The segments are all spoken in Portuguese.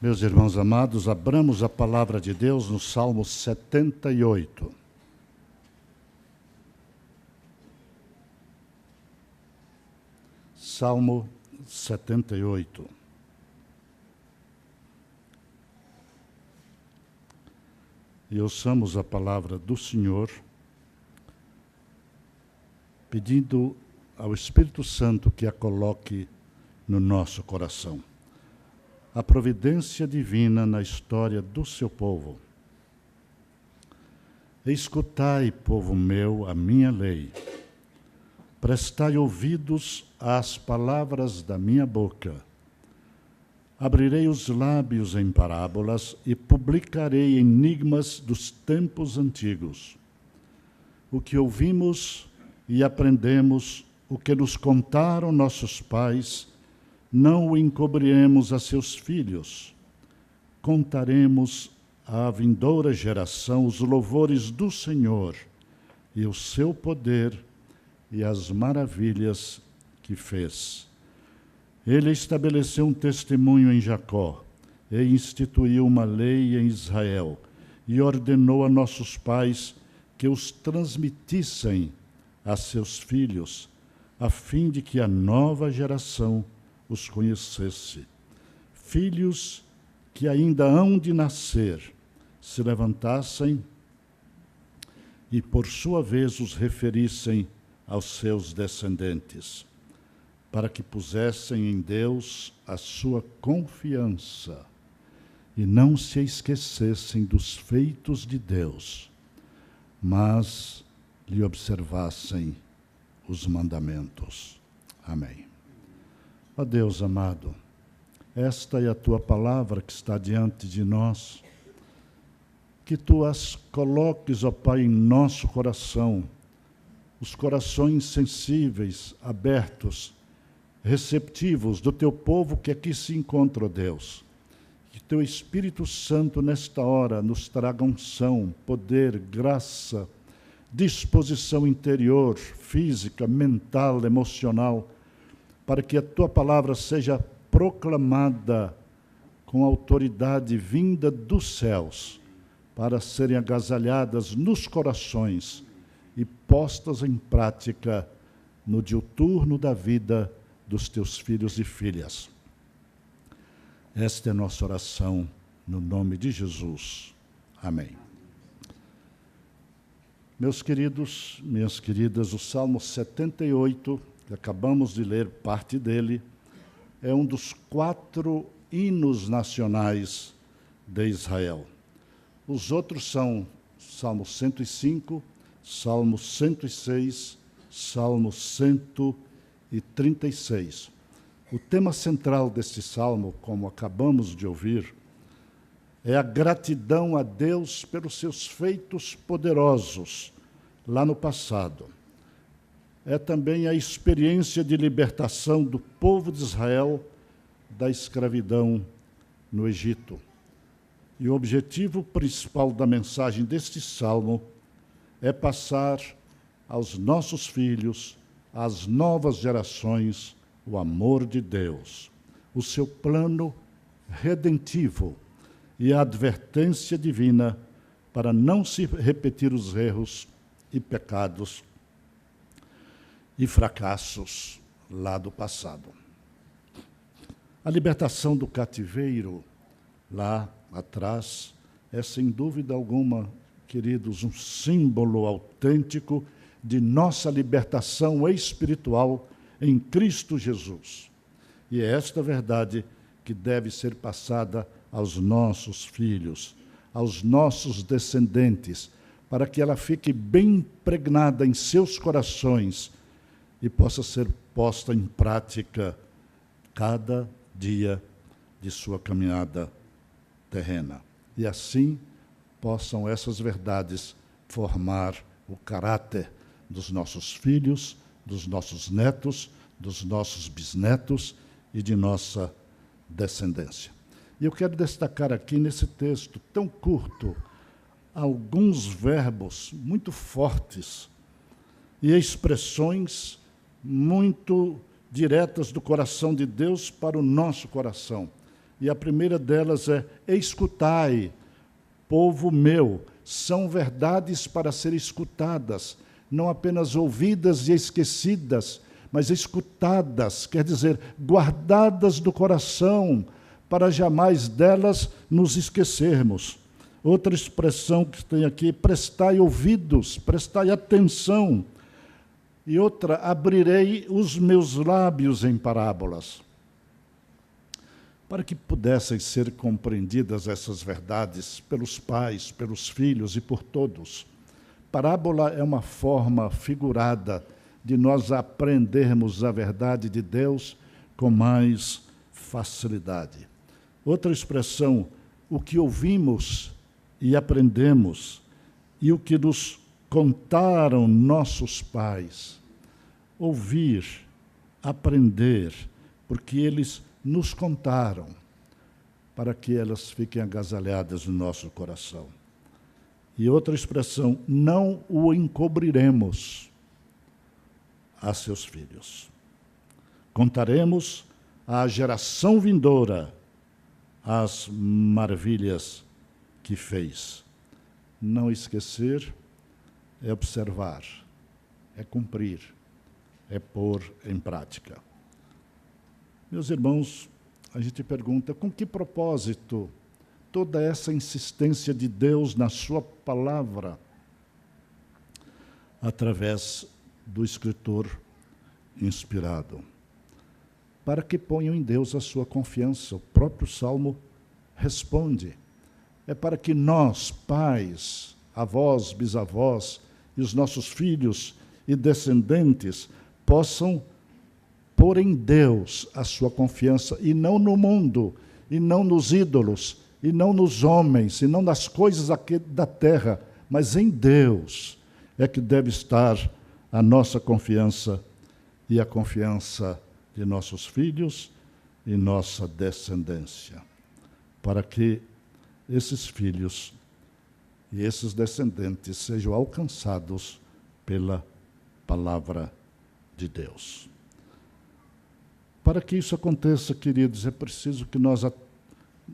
Meus irmãos amados, abramos a palavra de Deus no Salmo 78. Salmo 78. E ouçamos a palavra do Senhor, pedindo ao Espírito Santo que a coloque no nosso coração. A providência divina na história do seu povo. Escutai, povo meu, a minha lei. Prestai ouvidos às palavras da minha boca. Abrirei os lábios em parábolas e publicarei enigmas dos tempos antigos. O que ouvimos e aprendemos, o que nos contaram nossos pais, não o encobriremos a seus filhos. Contaremos à vindoura geração os louvores do Senhor e o seu poder e as maravilhas que fez. Ele estabeleceu um testemunho em Jacó e instituiu uma lei em Israel e ordenou a nossos pais que os transmitissem a seus filhos, a fim de que a nova geração os conhecesse. Filhos que ainda hão de nascer se levantassem e, por sua vez, os referissem aos seus descendentes, para que pusessem em Deus a sua confiança e não se esquecessem dos feitos de Deus, mas lhe observassem os mandamentos. Amém. Ó Deus amado, esta é a tua palavra que está diante de nós, que tu as coloques, ó Pai, em nosso coração, os corações sensíveis, abertos, receptivos do teu povo que aqui se encontra, ó Deus. Que teu Espírito Santo, nesta hora, nos traga unção, poder, graça, disposição interior, física, mental, emocional, para que a tua palavra seja proclamada com autoridade vinda dos céus, para serem agasalhadas nos corações e postas em prática no diuturno da vida dos teus filhos e filhas. Esta é a nossa oração, no nome de Jesus. Amém. Meus queridos, minhas queridas, o Salmo 78, que acabamos de ler parte dele, é um dos 4 hinos nacionais de Israel. Os outros são Salmo 105, Salmo 106, Salmo 136. O tema central deste salmo, como acabamos de ouvir, é a gratidão a Deus pelos seus feitos poderosos lá no passado. É também a experiência de libertação do povo de Israel da escravidão no Egito. E o objetivo principal da mensagem deste salmo é passar aos nossos filhos, às novas gerações, o amor de Deus, o seu plano redentivo e a advertência divina para não se repetir os erros e pecados e fracassos lá do passado. A libertação do cativeiro, lá atrás, é sem dúvida alguma, queridos, um símbolo autêntico de nossa libertação espiritual em Cristo Jesus. E é esta verdade que deve ser passada aos nossos filhos, aos nossos descendentes, para que ela fique bem impregnada em seus corações e possa ser posta em prática cada dia de sua caminhada terrena. E assim possam essas verdades formar o caráter dos nossos filhos, dos nossos netos, dos nossos bisnetos e de nossa descendência. E eu quero destacar aqui nesse texto tão curto alguns verbos muito fortes e expressões muito diretas do coração de Deus para o nosso coração. E a primeira delas é: escutai, povo meu. São verdades para serem escutadas, não apenas ouvidas e esquecidas, mas escutadas, quer dizer, guardadas do coração, para jamais delas nos esquecermos. Outra expressão que tem aqui: prestai ouvidos, prestai atenção. E outra: abrirei os meus lábios em parábolas. Para que pudessem ser compreendidas essas verdades pelos pais, pelos filhos e por todos. Parábola é uma forma figurada de nós aprendermos a verdade de Deus com mais facilidade. Outra expressão: o que ouvimos e aprendemos, e o que nos contaram nossos pais. Ouvir, aprender, porque eles nos contaram, para que elas fiquem agasalhadas no nosso coração. E outra expressão: não o encobriremos a seus filhos. Contaremos à geração vindoura as maravilhas que fez. Não esquecer é observar, é cumprir, é pôr em prática. Meus irmãos, a gente pergunta: com que propósito toda essa insistência de Deus na sua palavra, através do escritor inspirado? Para que ponham em Deus a sua confiança. O próprio Salmo responde. É para que nós, pais, avós, bisavós, e os nossos filhos e descendentes possam pôr em Deus a sua confiança, e não no mundo, e não nos ídolos, e não nos homens, e não nas coisas aqui da terra, mas em Deus é que deve estar a nossa confiança e a confiança de nossos filhos e nossa descendência, para que esses filhos e esses descendentes sejam alcançados pela palavra de Deus. Para que isso aconteça, queridos, é preciso que nós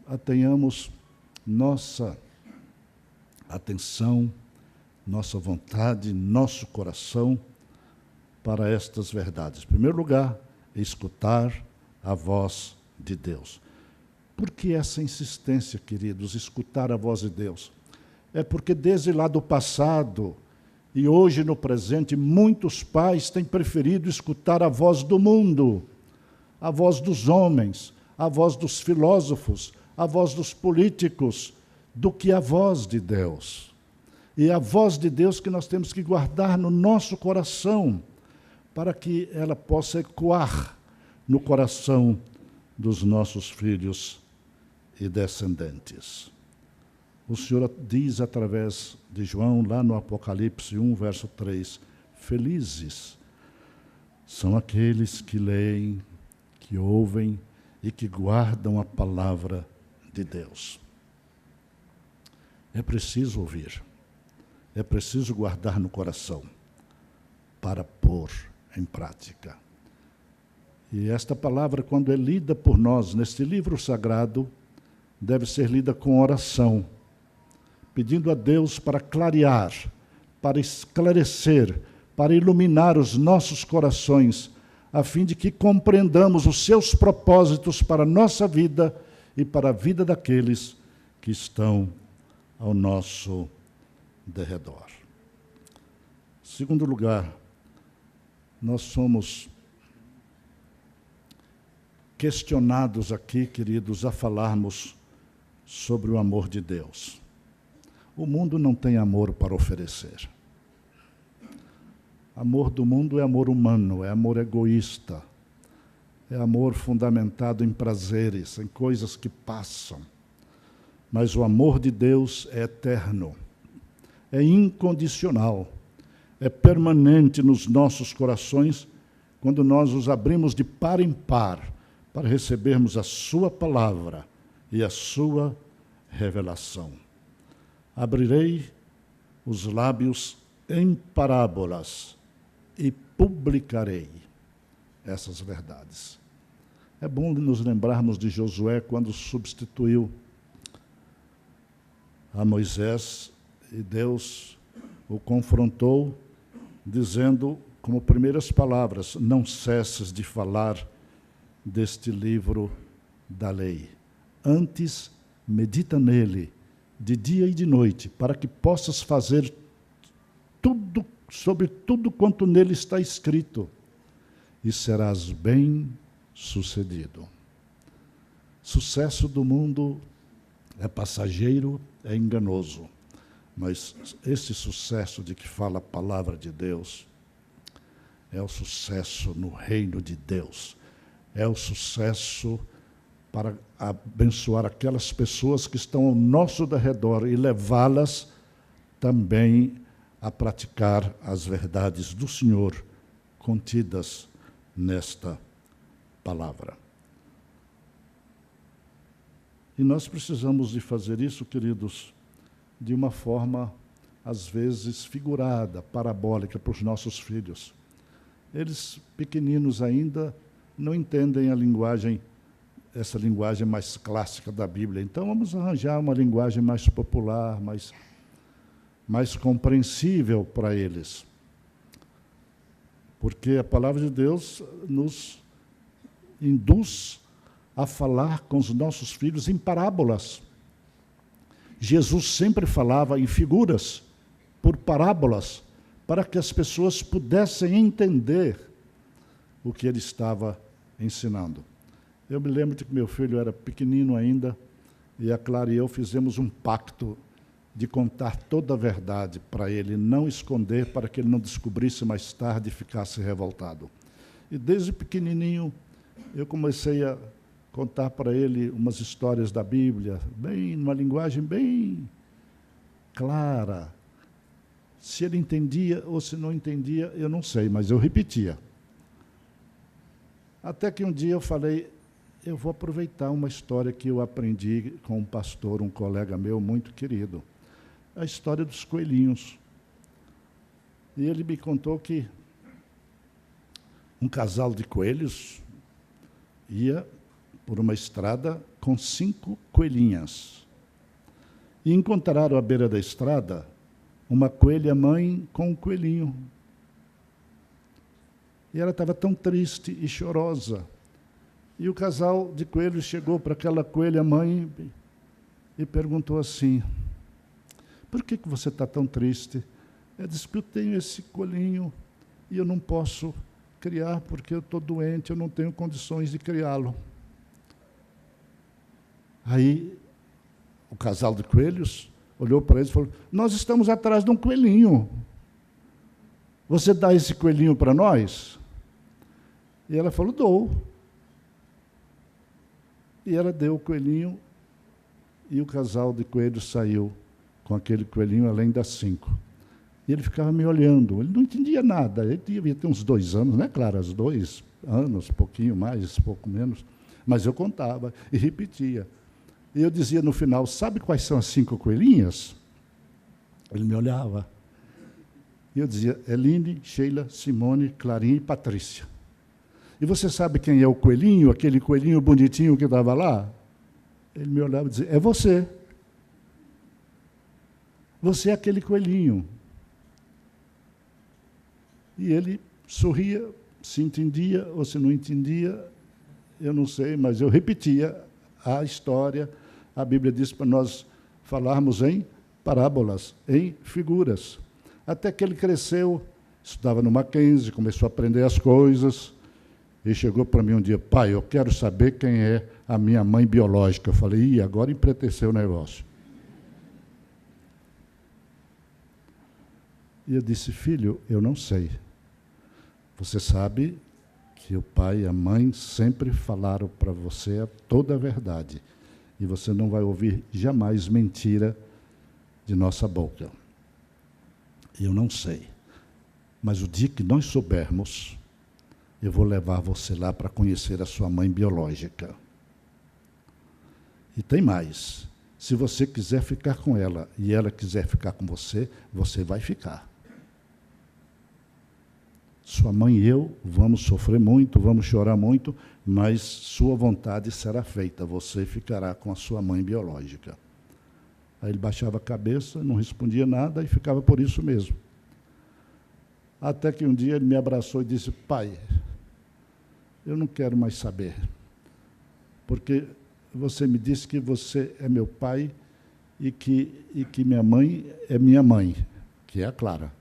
atenhamos nossa atenção, nossa vontade, nosso coração para estas verdades. Em primeiro lugar, escutar a voz de Deus. Por que essa insistência, queridos, escutar a voz de Deus? É porque desde lá do passado e hoje no presente, muitos pais têm preferido escutar a voz do mundo, a voz dos homens, a voz dos filósofos, a voz dos políticos, do que a voz de Deus. E a voz de Deus que nós temos que guardar no nosso coração, para que ela possa ecoar no coração dos nossos filhos e descendentes. O Senhor diz através de João, lá no Apocalipse 1, verso 3, felizes são aqueles que leem, que ouvem e que guardam a palavra de Deus. É preciso ouvir, é preciso guardar no coração para pôr em prática. E esta palavra, quando é lida por nós neste livro sagrado, deve ser lida com oração, pedindo a Deus para clarear, para esclarecer, para iluminar os nossos corações, a fim de que compreendamos os seus propósitos para a nossa vida e para a vida daqueles que estão ao nosso derredor. Em segundo lugar, nós somos questionados aqui, queridos, a falarmos sobre o amor de Deus. O mundo não tem amor para oferecer. Amor do mundo é amor humano, é amor egoísta, é amor fundamentado em prazeres, em coisas que passam. Mas o amor de Deus é eterno, é incondicional, é permanente nos nossos corações, quando nós os abrimos de par em par, para recebermos a sua palavra e a sua revelação. Abrirei os lábios em parábolas e publicarei essas verdades. É bom nos lembrarmos de Josué quando substituiu a Moisés e Deus o confrontou, dizendo como primeiras palavras: não cesses de falar deste livro da lei. Antes, medita nele, de dia e de noite, para que possas fazer tudo, sobre tudo quanto nele está escrito, e serás bem-sucedido. Sucesso do mundo é passageiro, é enganoso, mas esse sucesso de que fala a palavra de Deus é o sucesso no reino de Deus, é o sucesso para abençoar aquelas pessoas que estão ao nosso redor e levá-las também a praticar as verdades do Senhor contidas nesta palavra. E nós precisamos de fazer isso, queridos, de uma forma, às vezes, figurada, parabólica para os nossos filhos. Eles, pequeninos ainda, não entendem a linguagem, essa linguagem mais clássica da Bíblia. Então, vamos arranjar uma linguagem mais popular, mais compreensível para eles. Porque a palavra de Deus nos induz a falar com os nossos filhos em parábolas. Jesus sempre falava em figuras, por parábolas, para que as pessoas pudessem entender o que ele estava ensinando. Eu me lembro de que meu filho era pequenino ainda, e a Clara e eu fizemos um pacto de contar toda a verdade para ele, não esconder, para que ele não descobrisse mais tarde e ficasse revoltado. E desde pequenininho, eu comecei a contar para ele umas histórias da Bíblia, numa linguagem bem clara. Se ele entendia ou se não entendia, eu não sei, mas eu repetia. Até que um dia eu falei, eu vou aproveitar uma história que eu aprendi com um pastor, um colega meu muito querido, a história dos coelhinhos. E ele me contou que um casal de coelhos ia por uma estrada com 5 coelhinhas. E encontraram à beira da estrada uma coelha-mãe com um coelhinho. E ela estava tão triste e chorosa. E o casal de coelhos chegou para aquela coelha-mãe e perguntou assim: por que você está tão triste? Ela disse que eu tenho esse coelhinho e eu não posso criar porque eu estou doente, eu não tenho condições de criá-lo. Aí, o casal de coelhos olhou para eles e falou: nós estamos atrás de um coelhinho. Você dá esse coelhinho para nós? E ela falou: dou. E ela deu o coelhinho, e o casal de coelhos saiu com aquele coelhinho, além das 5. E ele ficava me olhando, ele não entendia nada, ele devia ter uns 2 anos, né, Clara? Uns 2 anos, pouquinho mais, pouco menos. Mas eu contava e repetia. E eu dizia no final: sabe quais são as 5 coelhinhas? Ele me olhava. E eu dizia: Eline, Sheila, Simone, Clarinha e Patrícia. E você sabe quem é o coelhinho, aquele coelhinho bonitinho que estava lá? Ele me olhava e dizia: é você. Você é aquele coelhinho. E ele sorria, se entendia ou se não entendia, eu não sei, mas eu repetia a história. A Bíblia diz para nós falarmos em parábolas, em figuras. Até que ele cresceu, estudava no Mackenzie, começou a aprender as coisas, e chegou para mim um dia: pai, eu quero saber quem é a minha mãe biológica. Eu falei: agora empreteceu o negócio. E eu disse: filho, eu não sei. Você sabe que o pai e a mãe sempre falaram para você toda a verdade. E você não vai ouvir jamais mentira de nossa boca. Eu não sei. Mas o dia que nós soubermos, eu vou levar você lá para conhecer a sua mãe biológica. E tem mais. Se você quiser ficar com ela e ela quiser ficar com você, você vai ficar. Sua mãe e eu vamos sofrer muito, vamos chorar muito, mas sua vontade será feita, você ficará com a sua mãe biológica. Aí ele baixava a cabeça, não respondia nada e ficava por isso mesmo. Até que um dia ele me abraçou e disse: pai, eu não quero mais saber, porque você me disse que você é meu pai e que minha mãe é minha mãe, que é a Clara.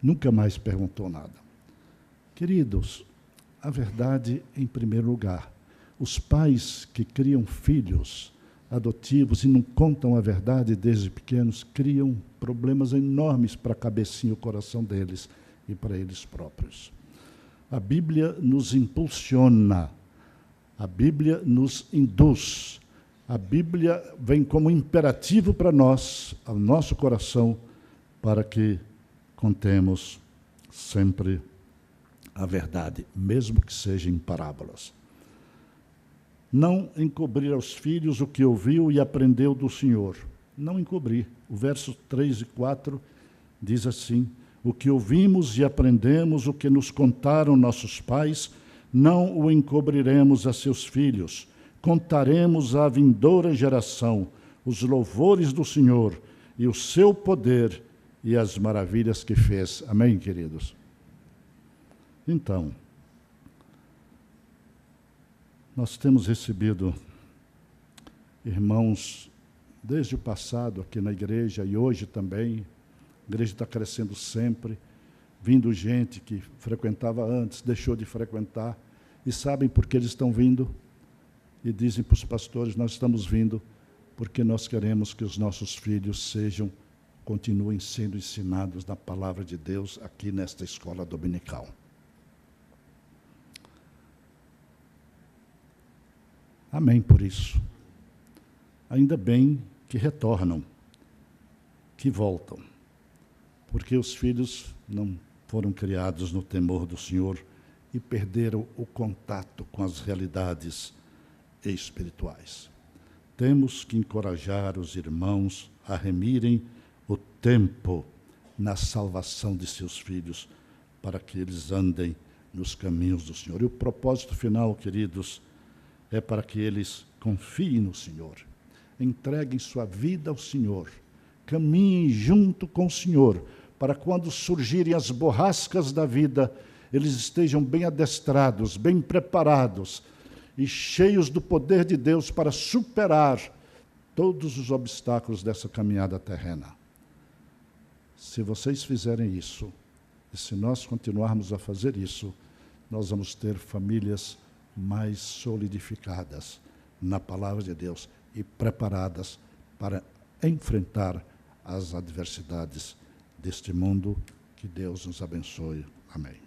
Nunca mais perguntou nada. Queridos, a verdade em primeiro lugar. Os pais que criam filhos adotivos e não contam a verdade desde pequenos, criam problemas enormes para a cabecinha e o coração deles e para eles próprios. A Bíblia nos impulsiona, a Bíblia nos induz, a Bíblia vem como imperativo para nós, ao nosso coração, para que contemos sempre a verdade, mesmo que seja em parábolas. Não encobrir aos filhos o que ouviu e aprendeu do Senhor. Não encobrir. O verso 3 e 4 diz assim: o que ouvimos e aprendemos, o que nos contaram nossos pais, não o encobriremos a seus filhos. Contaremos à vindoura geração os louvores do Senhor e o seu poder e as maravilhas que fez. Amém, queridos? Então, nós temos recebido irmãos desde o passado aqui na igreja e hoje também. A igreja está crescendo sempre, vindo gente que frequentava antes, deixou de frequentar, e sabem por que eles estão vindo? E dizem para os pastores: nós estamos vindo porque nós queremos que os nossos filhos continuem sendo ensinados na palavra de Deus aqui nesta escola dominical. Amém por isso. Ainda bem que retornam, que voltam, porque os filhos não foram criados no temor do Senhor e perderam o contato com as realidades espirituais. Temos que encorajar os irmãos a remirem o tempo na salvação de seus filhos, para que eles andem nos caminhos do Senhor. E o propósito final, queridos, é para que eles confiem no Senhor, entreguem sua vida ao Senhor, caminhem junto com o Senhor, para quando surgirem as borrascas da vida, eles estejam bem adestrados, bem preparados e cheios do poder de Deus para superar todos os obstáculos dessa caminhada terrena. Se vocês fizerem isso, e se nós continuarmos a fazer isso, nós vamos ter famílias mais solidificadas na palavra de Deus e preparadas para enfrentar as adversidades deste mundo. Que Deus nos abençoe. Amém.